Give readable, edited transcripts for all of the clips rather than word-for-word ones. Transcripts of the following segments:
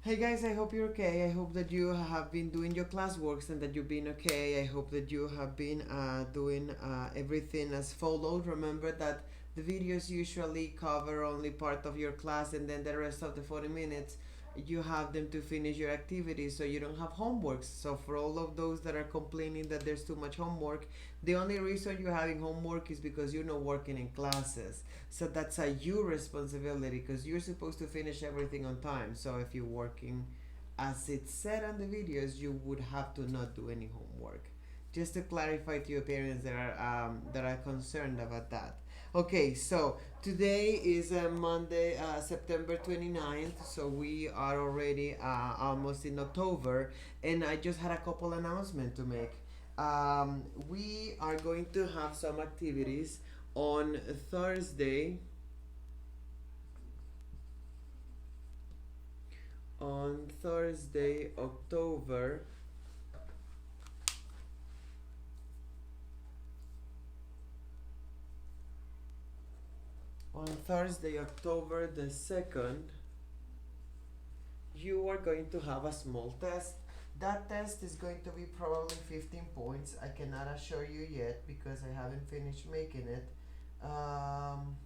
Hey guys, I hope you're okay. I hope that you have been doing your classworks and that you've been okay. I hope that you have been doing everything as followed. Remember that the videos usually cover only part of your class, and then the rest of the 40 minutes you have them to finish your activities so you don't have homeworks. So for all of those that are complaining that there's too much homework, the only reason you're having homework is because you're not working in classes. So that's a you responsibility because you're supposed to finish everything on time. So if you're working as it said on the videos, you would have to not do any homework. Just to clarify to your parents that are concerned about that. Okay, so today is Monday, September 29th. So we are already almost in October, and I just had a couple announcements to make. We are going to have some activities on Thursday, October October the 2nd, you are going to have a small test. That test is going to be probably 15 points. I cannot assure you yet because I haven't finished making it. Um,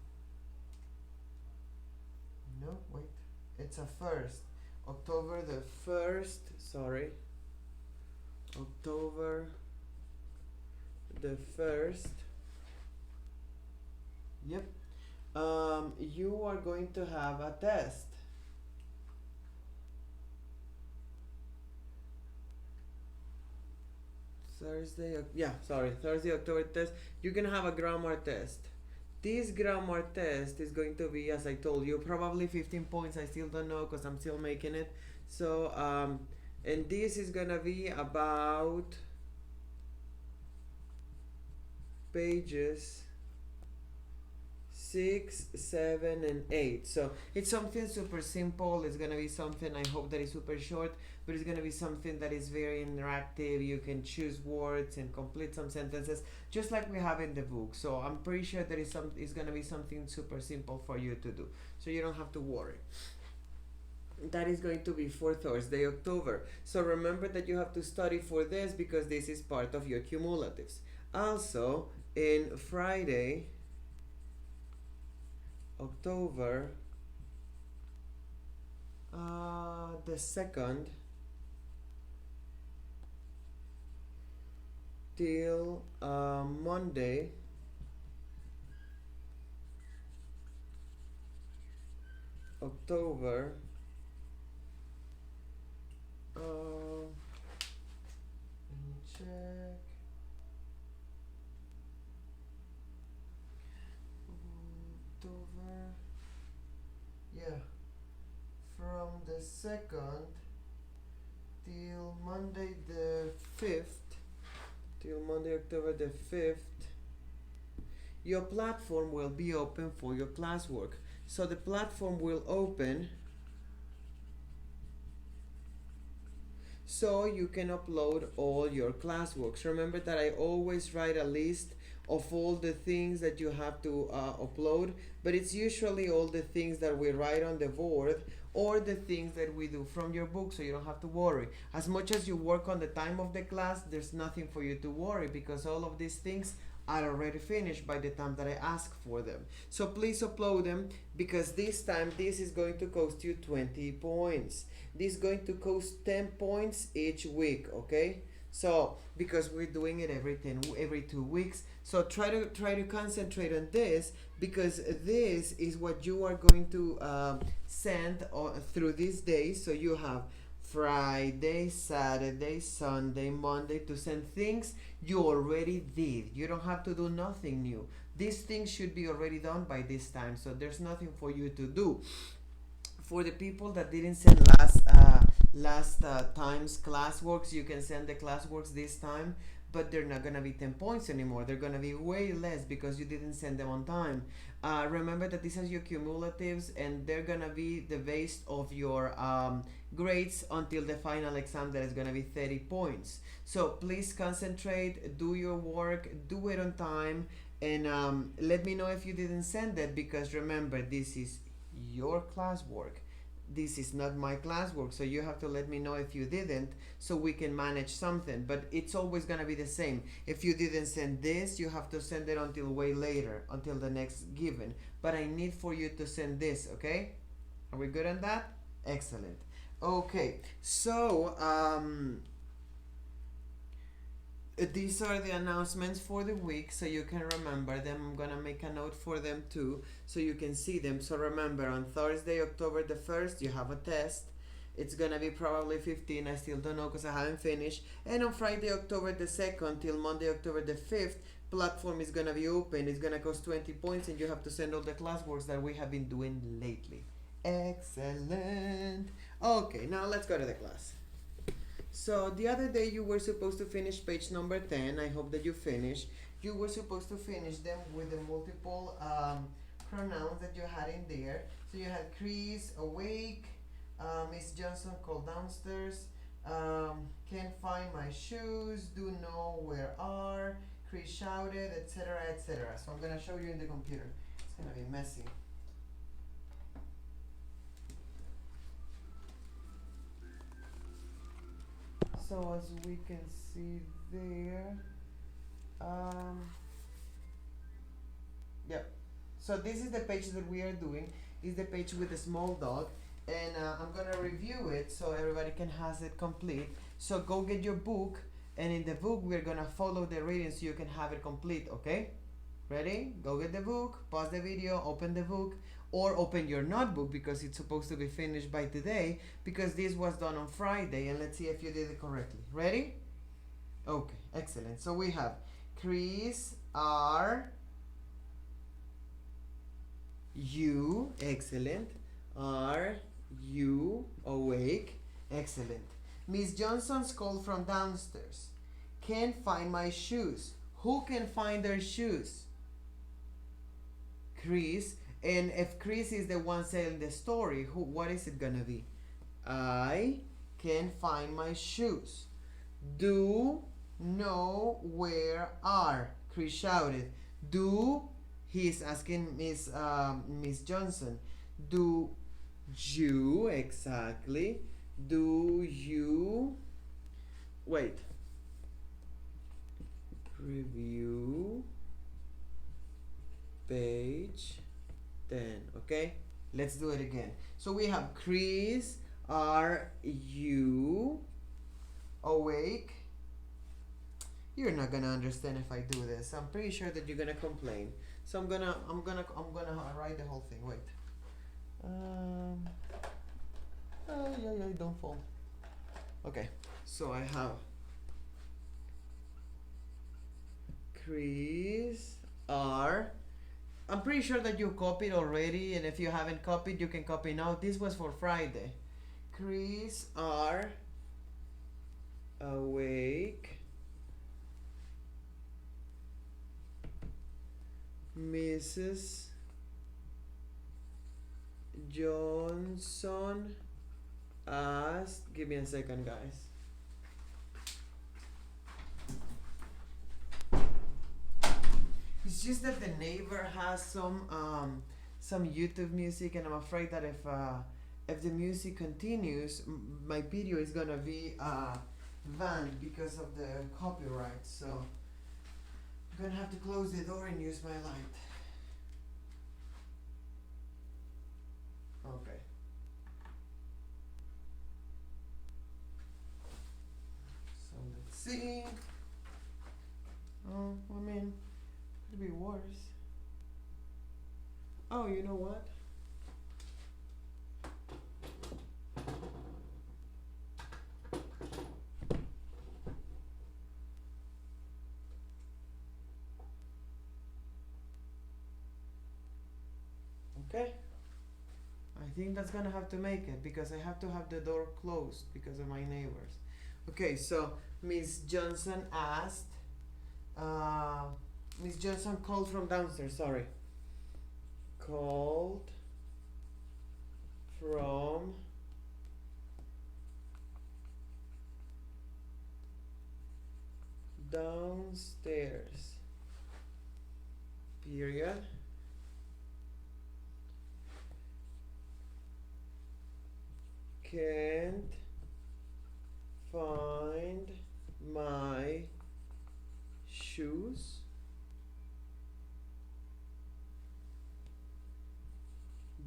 no, wait. It's a first. October the 1st, sorry. October the 1st. Yep. You are going to have a test. Thursday, October test. You're gonna have a grammar test. This grammar test is going to be, as I told you, probably 15 points. I still don't know because I'm still making it. So, and this is gonna be about pages 6, 7, and 8. So it's something super simple. It's gonna be something, I hope that is super short, but it's gonna be something that is very interactive. You can choose words and complete some sentences just like we have in the book. So I'm pretty sure that it's gonna be something super simple for you to do. So you don't have to worry. That is going to be for Thursday, October. So remember that you have to study for this because this is part of your cumulatives. Also, in Friday, October the 2nd till Monday, October let me check. October, yeah, from the 2nd till Monday the 5th, till Monday, October the 5th, your platform will be open for your classwork. So the platform will open so you can upload all your classworks. Remember that I always write a list of all the things that you have to upload, but it's usually all the things that we write on the board or the things that we do from your book, so you don't have to worry. As much as you work on the time of the class, there's nothing for you to worry because all of these things are already finished by the time that I ask for them. So please upload them because this time this is going to cost you 20 points. This is going to cost 10 points each week, okay? So because we're doing it every 2 weeks, so try to concentrate on this because this is what you are going to send through these days. So you have Friday, Saturday, Sunday, Monday to send things you already did. You don't have to do nothing new. These things should be already done by this time, so there's nothing for you to do. For the people that didn't send last time's classworks, you can send the classworks this time, but they're not gonna be 10 points anymore. They're gonna be way less because you didn't send them on time. Remember that these are your cumulatives and they're gonna be the base of your grades until the final exam that is gonna be 30 points. So please concentrate, do your work, do it on time, and let me know if you didn't send it because remember, this is your classwork. this is not my classwork, so you have to let me know if you didn't, so we can manage something. But it's always gonna be the same. If you didn't send this, you have to send it until way later, until the next given. But I need for you to send this, okay? Are we good on that? Excellent. Okay, so these are the announcements for the week, so you can remember them. I'm gonna make a note for them too, so you can see them. So remember, on Thursday, October the 1st, you have a test. It's gonna be probably 15. I still don't know because I haven't finished. And on Friday, October the 2nd till Monday, October the 5th, platform is gonna be open. It's gonna cost 20 points, and you have to send all the classworks that we have been doing lately. Excellent. Okay, now let's go to the class. So the other day you were supposed to finish page number 10. I hope that you finished. You were supposed to finish them with the multiple pronouns that you had in there. So you had Chris, awake, Miss Johnson called downstairs, can't find my shoes, do know where are, Chris shouted, etc., etc. So I'm gonna show you in the computer. It's gonna be messy. So as we can see there, yep. So this is the page that we are doing. Is the page with the small dog, and I'm gonna review it so everybody can has it complete. So go get your book, and in the book we're gonna follow the reading so you can have it complete. Okay? Ready? Go get the book. Pause the video. Open the book. Or open your notebook because it's supposed to be finished by today because this was done on Friday, and let's see if you did it correctly. Ready? Okay, excellent. So we have Chris, are you, excellent. Are you awake? Excellent. Miss Johnson's called from downstairs. Can't find my shoes. Who can find their shoes? Chris. And if Chris is the one telling the story, what is it gonna be? I can't find my shoes. Do know where are? Chris shouted. Do, he's asking Miss Johnson. Do you, exactly. Do you, wait. Review page 10, okay? Let's do it again. So we have Chris, are you awake? You're not gonna understand if I do this. I'm pretty sure that you're gonna complain. So I'm gonna write the whole thing. Wait. Oh yeah, don't fall. Okay. So I have Chris, are. I'm pretty sure that you copied already, and if you haven't copied, you can copy now. This was for Friday. Chris, are awake. Mrs. Johnson asked. Give me a second, guys. It's just that the neighbor has some YouTube music, and I'm afraid that if the music continues, my video is gonna be banned because of the copyright. So I'm gonna have to close the door and use my light. Okay. So let's see. Oh, I mean, could be worse. Oh, you know what? Okay. I think that's gonna have to make it because I have to have the door closed because of my neighbors. Okay, so Miss Johnson asked. Miss Johnson called from downstairs. Sorry. Called from downstairs. Period. can't find my shoes.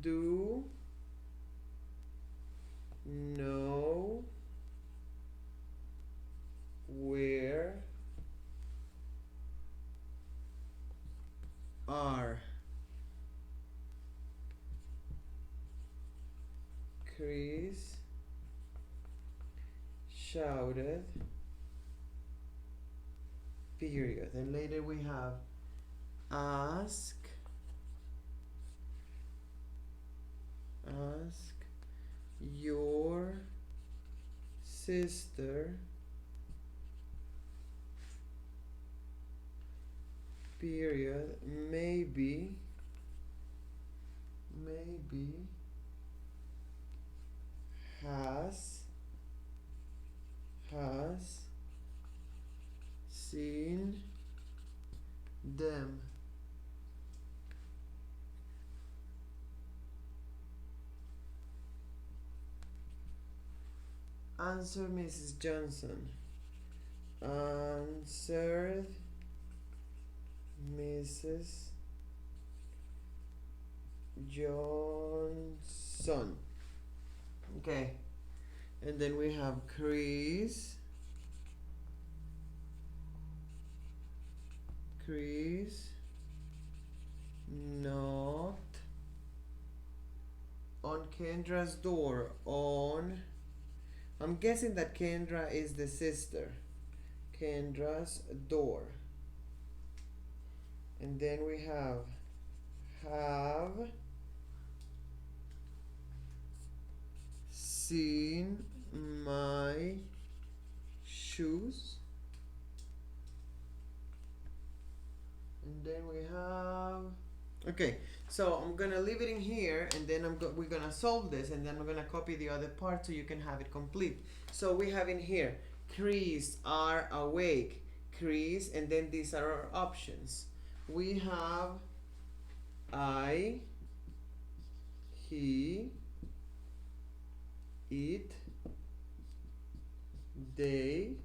Do know where are. Chris shouted, period. And later we have ask your sister, period, maybe has seen them. Answer Mrs. Johnson. Answered Mrs. Johnson. Okay. And then we have Chris knocked on Kendra's door on. I'm guessing that Kendra is the sister. Kendra's door. And then we have seen my shoes. And then we have, okay, so I'm gonna leave it in here, and then we're gonna solve this, and then I'm gonna copy the other part so you can have it complete. So we have in here, Chris are awake, Chris, and then these are our options. We have I, he, it, they,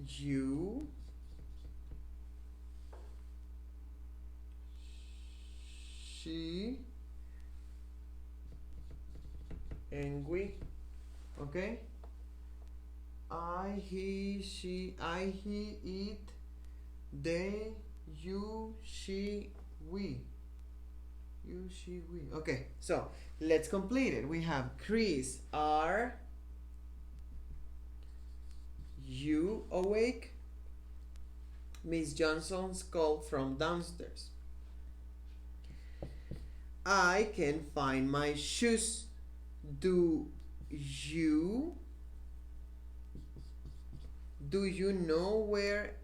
you, she, and we. Okay? I, he, it, they, you, she, we. You, she, we. Okay, so let's complete it. We have Chris, are you awake? Miss Johnson's called from downstairs. I can find my shoes. Do you know where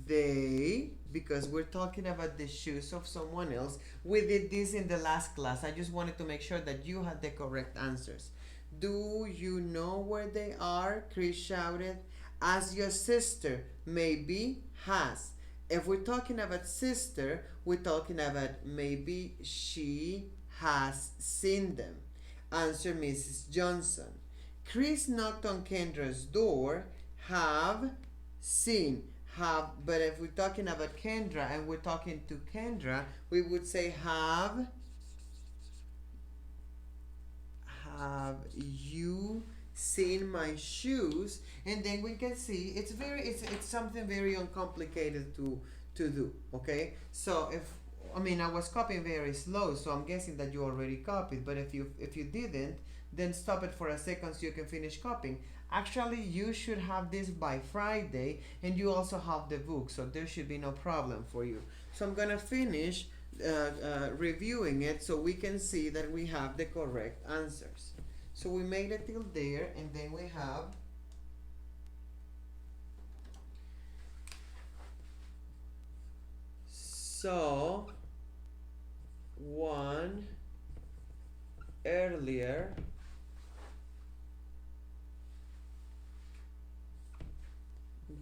they, because we're talking about the shoes of someone else. We did this in the last class. I just wanted to make sure that you had the correct answers. Do you know where they are? Chris shouted. Ask your sister. Maybe has. If we're talking about sister, we're talking about maybe she has seen them. Answer Mrs. Johnson. Chris knocked on Kendra's door. Have seen. Have, but if we're talking about Kendra and we're talking to Kendra, we would say have you seen my shoes? And then we can see it's something very uncomplicated to do. Okay, so I was copying very slow, so I'm guessing that you already copied, but if you didn't, then stop it for a second so you can finish copying. Actually, you should have this by Friday, and you also have the book, so there should be no problem for you. So I'm gonna finish reviewing it so we can see that we have the correct answers. So we made it till there, and then we have saw one earlier,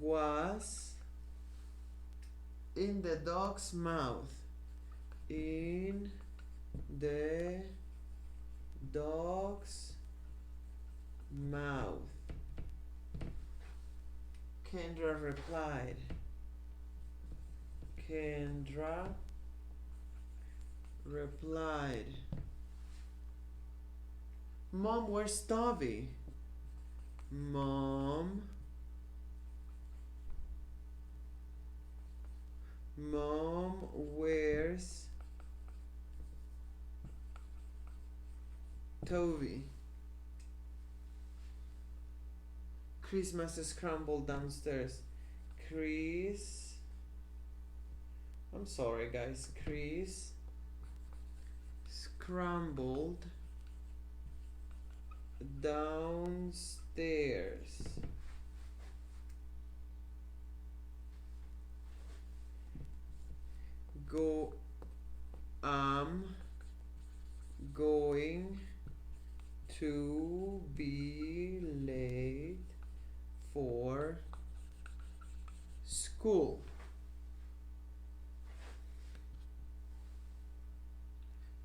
was in the dog's mouth, in the Dog's mouth. Kendra replied. Kendra replied. Mom, where's Toby? Mom where's Toby? Christmas scrambled downstairs. I'm sorry guys. Chris scrambled downstairs. I'm going to be late for school.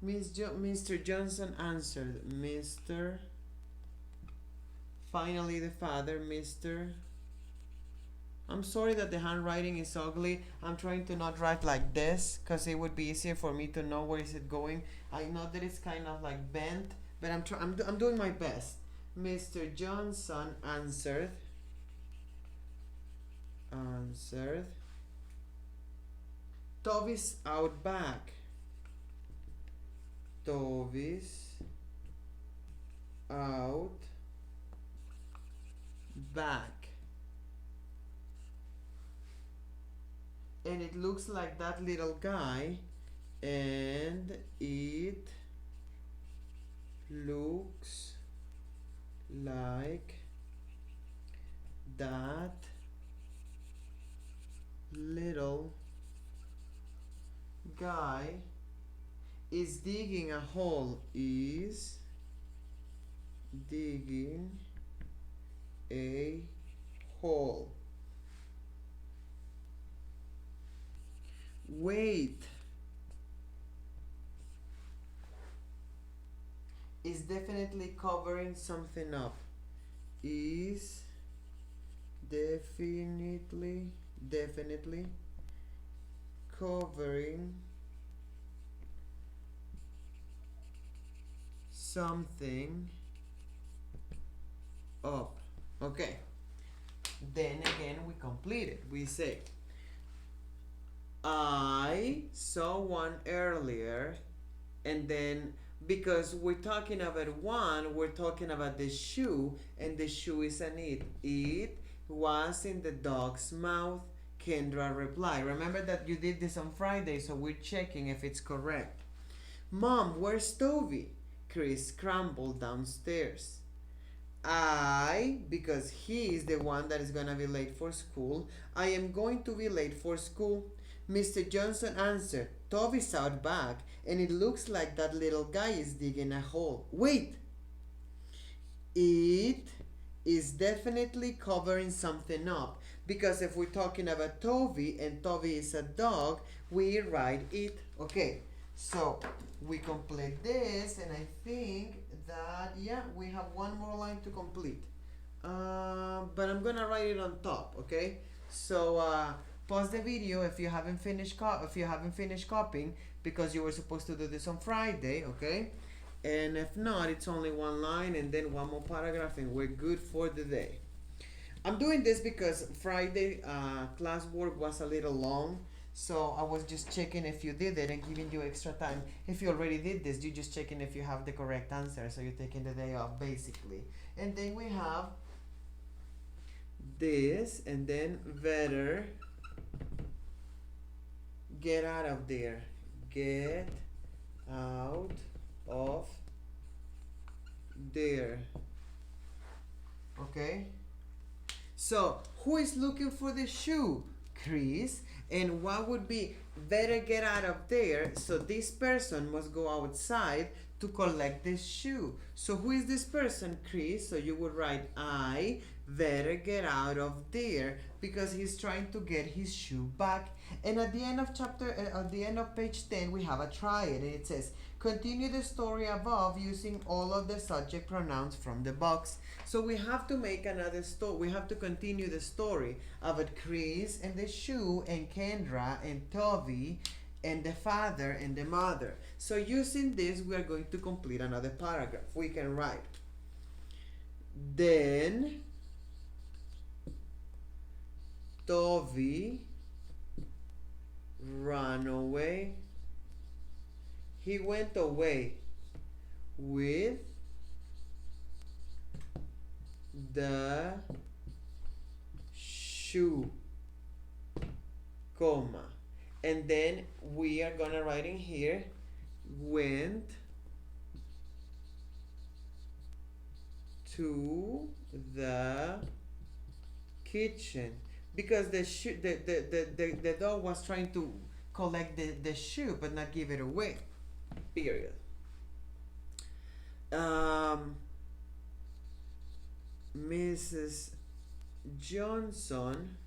Mr. Johnson answered. Finally the father, Mr. I'm sorry that the handwriting is ugly. I'm trying to not write like this because it would be easier for me to know where is it going. I know that it's kind of like bent, but I'm doing my best. Mr. Johnson answered. Toby's out back. Toby's out back. And it looks like that little guy, and it looks like that little guy is digging a hole. Is digging a hole. Wait. Is definitely covering something up. Is definitely covering something up. Okay. Then again we complete it. We say, I saw one earlier, and then because we're talking about one, we're talking about the shoe, and the shoe is an it. It was in the dog's mouth. Kendra replied. Remember that you did this on Friday, so we're checking if it's correct. Mom, where's Toby? Chris scrambled downstairs. Because he is the one that is gonna be late for school, I am going to be late for school. Mr. Johnson answered. Toby's out back, and it looks like that little guy is digging a hole. Wait! It is definitely covering something up, because if we're talking about Toby, and Toby is a dog, we write it. Okay, so we complete this, and I think that, yeah, we have one more line to complete. But I'm gonna write it on top, okay? So, pause the video if you haven't finished copying, because you were supposed to do this on Friday, okay? And if not, it's only one line and then one more paragraph, and we're good for the day. I'm doing this because Friday classwork was a little long, so I was just checking if you did it and giving you extra time. If you already did this, you're just checking if you have the correct answer, so you're taking the day off basically. And then we have this, and then better get out of there. Get out of there. Okay? So, who is looking for the shoe? Chris. And what would be better get out of there? So this person must go outside to collect this shoe. So who is this person? Chris. So you would write, I better get out of there, because he's trying to get his shoe back. And at the end of page 10, we have a try it, and it says, Continue the story above using all of the subject pronouns from the box. So we have to make another story. We have to continue the story about Chris and the shoe and Kendra and Toby and the father and the mother. So using this, we are going to complete another paragraph. We can write, then Toby ran away. He went away with the shoe, comma. And then we are gonna write in here, went to the kitchen, because the dog was trying to collect the shoe but not give it away. Period. Mrs. Johnson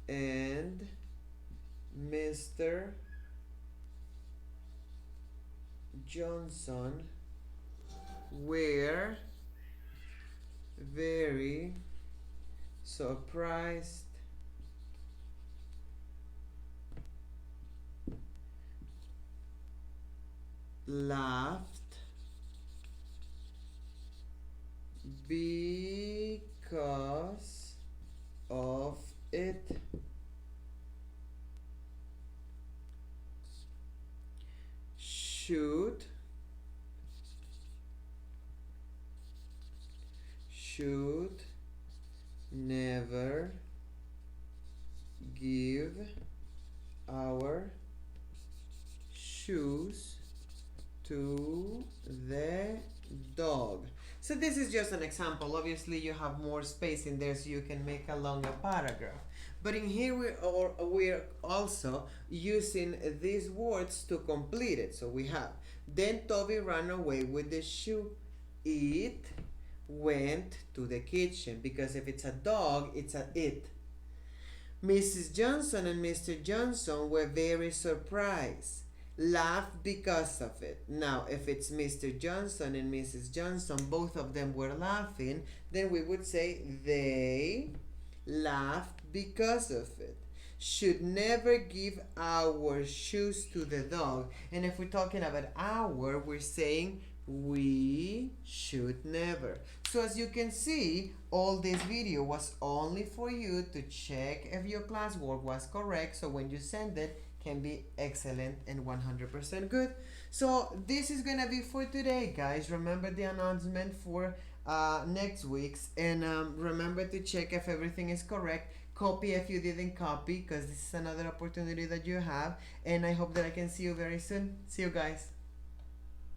and Mr. Johnson were very surprised laughed because of it. Should never give our shoes to the dog. So this is just an example. Obviously you have more space in there so you can make a longer paragraph. But in here we're also using these words to complete it. So we have, then Toby ran away with the shoe. It went to the kitchen, because if it's a dog, it's a it. Mrs. Johnson and Mr. Johnson were very surprised, laughed because of it. Now, if it's Mr. Johnson and Mrs. Johnson, both of them were laughing, then we would say they laughed because of it. Should never give our shoes to the dog. And if we're talking about our, we're saying we should never. So as you can see, all this video was only for you to check if your classwork was correct, so when you send it, can be excellent and 100% good. So this is gonna be for today, guys. Remember the announcement for next week's, and remember to check if everything is correct. Copy if you didn't copy, because this is another opportunity that you have, and I hope that I can see you very soon. See you guys.